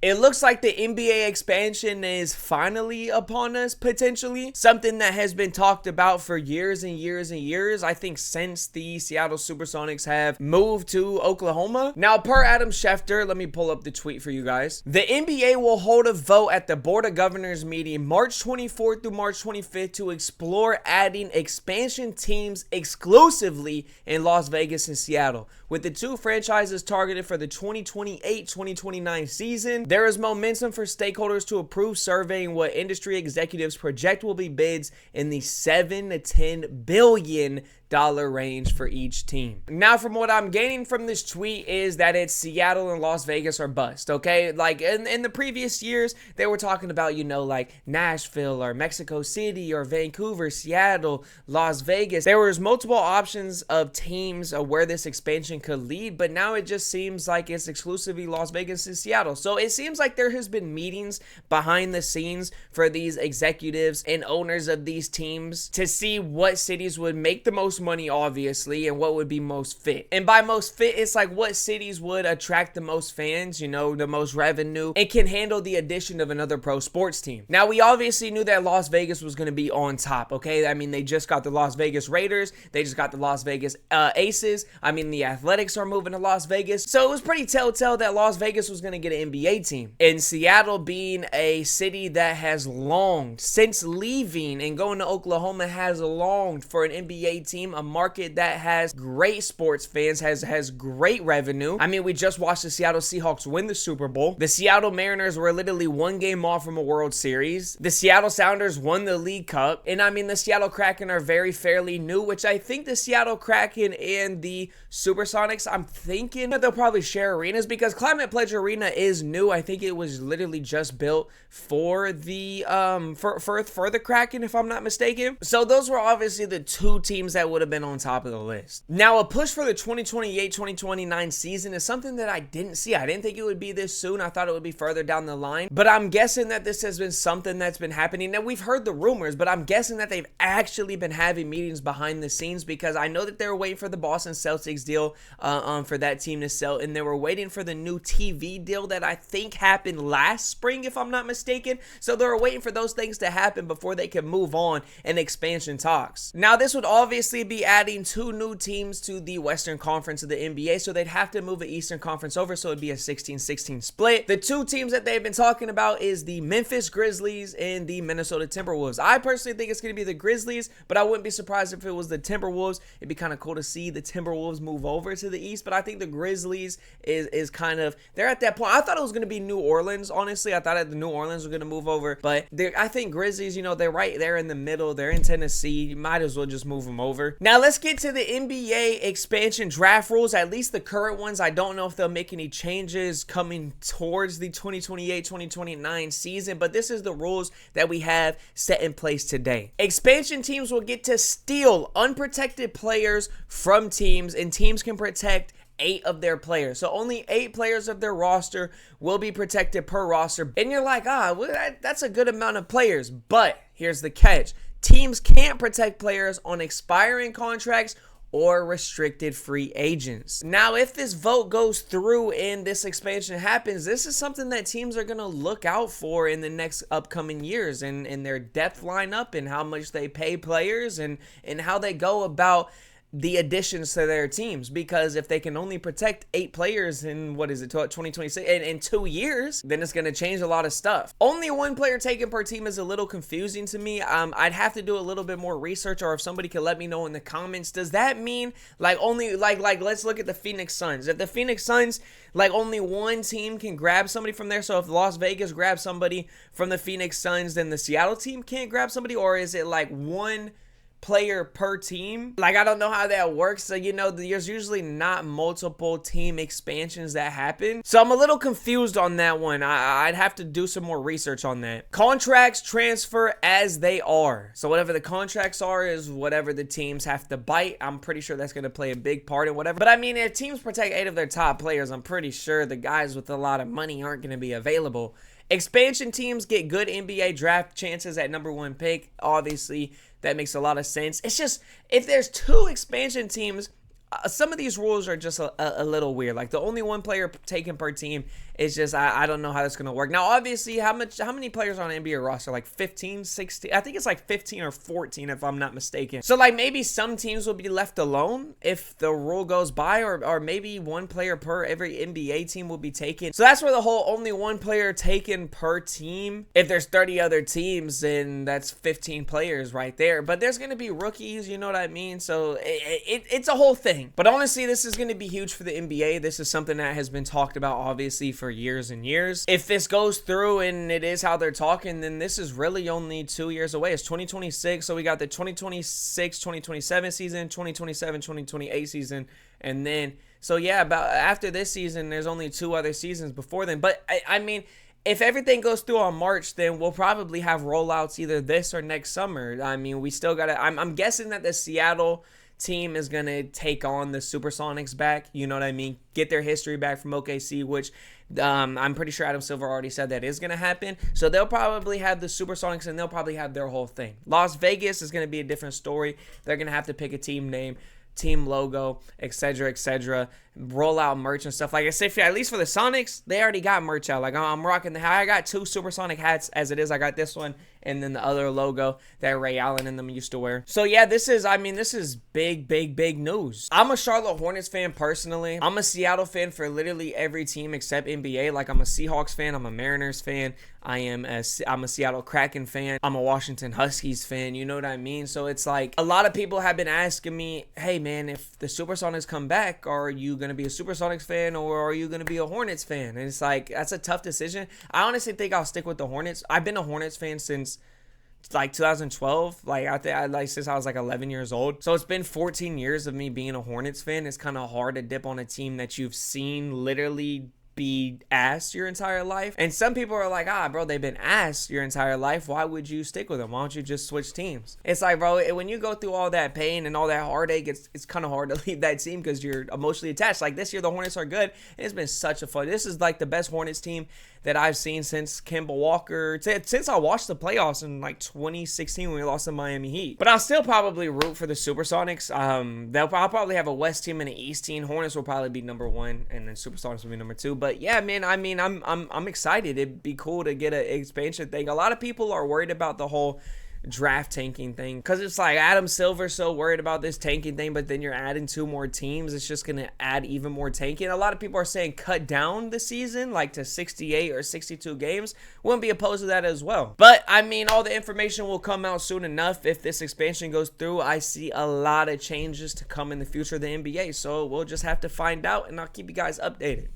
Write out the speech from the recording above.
It looks like the NBA expansion is finally upon us, potentially. Something that has been talked about for years and years and years. I think since the Seattle Supersonics have moved to Oklahoma. Now, per Adam Schefter, let me pull up the tweet for you guys. The NBA will hold a vote at the Board of Governors meeting March 24th through March 25th to explore adding expansion teams exclusively in Las Vegas and Seattle. With the two franchises targeted for the 2028-2029 season, there is momentum for stakeholders to approve surveying what industry executives project will be bids in the $7 to $10 billion range for each team. Now, from what I'm gaining from this tweet is that it's Seattle and Las Vegas are bust, okay? Like in the previous years, they were talking about, you know, like Nashville or Mexico City or Vancouver, Seattle, Las Vegas. There was multiple options of teams of where this expansion could lead, but now it just seems like it's exclusively Las Vegas and Seattle. So it seems like there has been meetings behind the scenes for these executives and owners of these teams to see what cities would make the most money, obviously, and what would be most fit. And by most fit, it's like what cities would attract the most fans, you know, the most revenue, and can handle the addition of another pro sports team. Now, we obviously knew that Las Vegas was going to be on top, okay? I mean, they just got the Las Vegas Raiders. They just got the Las Vegas Aces. I mean, the Athletics are moving to Las Vegas. So it was pretty telltale that Las Vegas was going to get an NBA team. And Seattle, being a city that has longed, since leaving and going to Oklahoma, has longed for an NBA team, a market that has great sports fans, has great revenue. I mean, we just watched the Seattle Seahawks win the Super Bowl. The Seattle Mariners were literally one game off from a World Series. The Seattle Sounders won the League Cup. And I mean, the Seattle Kraken are very fairly new, which I think the Seattle Kraken and the Supersonics, I'm thinking that they'll probably share arenas because Climate Pledge Arena is new. I think it was literally just built for the for the Kraken, if I'm not mistaken. So those were obviously the two teams that would have been on top of the list. Now, a push for the 2028-2029 season is something that I didn't see. I didn't think it would be this soon. I thought it would be further down the line, but I'm guessing that this has been something that's been happening. Now, we've heard the rumors, but I'm guessing that they've actually been having meetings behind the scenes because I know that they were waiting for the Boston Celtics deal for that team to sell, and they were waiting for the new TV deal that I think happened last spring, if I'm not mistaken. So they were waiting for those things to happen before they could move on in expansion talks. Now, this would obviously be adding two new teams to the Western Conference of the NBA, so they'd have to move the Eastern Conference over, so it'd be a 16-16 split. The two teams that they've been talking about is the Memphis Grizzlies and the Minnesota Timberwolves. I personally think it's going to be the Grizzlies, but I wouldn't be surprised if it was the Timberwolves. It'd be kind of cool to see the Timberwolves move over to the East, but I think the Grizzlies is kind of, they're at that point. I thought it was going to be New Orleans, honestly. I thought that the New Orleans were going to move over, but I think Grizzlies, you know, they're right there in the middle. They're in Tennessee. You might as well just move them over. Now, let's get to the NBA expansion draft rules, at least the current ones. I don't know if they'll make any changes coming towards the 2028-2029 season, but this is the rules that we have set in place today. Expansion teams will get to steal unprotected players from teams, and teams can protect 8 of their players. So only 8 players of their roster will be protected per roster. And you're like, well, that's a good amount of players. But here's the catch. Teams can't protect players on expiring contracts or restricted free agents. Now, if this vote goes through and this expansion happens, this is something that teams are going to look out for in the next upcoming years, and their depth lineup and how much they pay players and how they go about the additions to their teams. Because if they can only protect 8 players in 2026 in 2 years, then it's going to change a lot of stuff. Only 1 player taken per team is a little confusing to me. I'd have to do a little bit more research, or if somebody could let me know in the comments, does that mean like only like let's look at the Phoenix Suns. If the Phoenix Suns, like, only 1 team can grab somebody from there, so if Las Vegas grabs somebody from the Phoenix Suns, then the Seattle team can't grab somebody, or is it like 1 player per team? Like, I don't know how that works. So, you know, there's usually not multiple team expansions that happen. So I'm a little confused on that one. I'd have to do some more research on that. Contracts transfer as they are. So whatever the contracts are is whatever the teams have to bite. I'm pretty sure that's going to play a big part in whatever. But I mean, if teams protect 8 of their top players, I'm pretty sure the guys with a lot of money aren't going to be available. Expansion teams get good NBA draft chances at #1 pick. Obviously, that makes a lot of sense. It's just, if there's 2 expansion teams some of these rules are just a little weird. Like the only one player taken per team is just, I don't know how that's going to work. Now, obviously, how many players on an NBA roster? Like 15, 16? I think it's like 15 or 14 if I'm not mistaken. So like maybe some teams will be left alone if the rule goes by, or maybe one player per every NBA team will be taken. So that's where the whole only one player taken per team. If there's 30 other teams, then that's 15 players right there. But there's going to be rookies, you know what I mean? So it's a whole thing. But honestly, this is going to be huge for the NBA. This is something that has been talked about, obviously, for years and years. If this goes through and it is how they're talking, then this is really only 2 years away. It's 2026. So we got the 2026-2027 season, 2027-2028 season, and then, so yeah, about after this season, there's only 2 other seasons before then. But I mean, if everything goes through on March, then we'll probably have rollouts either this or next summer. I mean, we still gotta, I'm guessing that the Seattle team is gonna take on the Supersonics back, you know what I mean, get their history back from OKC, which I'm pretty sure Adam Silver already said that is gonna happen. So they'll probably have the Supersonics, and they'll probably have their whole thing. Las Vegas is gonna be a different story. They're gonna have to pick a team name, team logo, etc., roll out merch and stuff. Like I said, at least for the Sonics, they already got merch out. Like I'm rocking I got 2 Supersonic hats as it is. I got this one and then the other logo that Ray Allen and them used to wear. So yeah, this is big news. I'm a Charlotte Hornets fan personally. I'm a Seattle fan for literally every team except NBA. Like I'm a Seahawks fan, I'm a Mariners fan, I'm a Seattle Kraken fan, I'm a Washington Huskies fan, you know what I mean? So it's like a lot of people have been asking me, hey man, if the Supersonics come back, are you gonna be a Supersonics fan or are you gonna be a Hornets fan? And it's like, that's a tough decision. I honestly think I'll stick with the Hornets. I've been a Hornets fan since like 2012, like since I was like 11 years old. So it's been 14 years of me being a Hornets fan. It's kind of hard to dip on a team that you've seen literally be asked your entire life. And some people are like, bro, they've been asked your entire life, why would you stick with them? Why don't you just switch teams? It's like, bro, when you go through all that pain and all that heartache, it's kind of hard to leave that team because you're emotionally attached. Like this year, the Hornets are good, and it's been such a fun. This is like the best Hornets team that I've seen since Kemba Walker, since I watched the playoffs in like 2016 when we lost to Miami Heat. But I'll still probably root for the Supersonics. I'll probably have a West team and an East team. Hornets will probably be number 1, and then Supersonics will be number 2. But yeah, man, I mean, I'm excited. It'd be cool to get an expansion thing. A lot of people are worried about the whole draft tanking thing because it's like Adam Silver's so worried about this tanking thing, but then you're adding 2 more teams. It's just gonna add even more tanking. A lot of people are saying cut down the season like to 68 or 62 games. Wouldn't be opposed to that as well. But I mean, all the information will come out soon enough. If this expansion goes through, I see a lot of changes to come in the future of the NBA, so we'll just have to find out, and I'll keep you guys updated.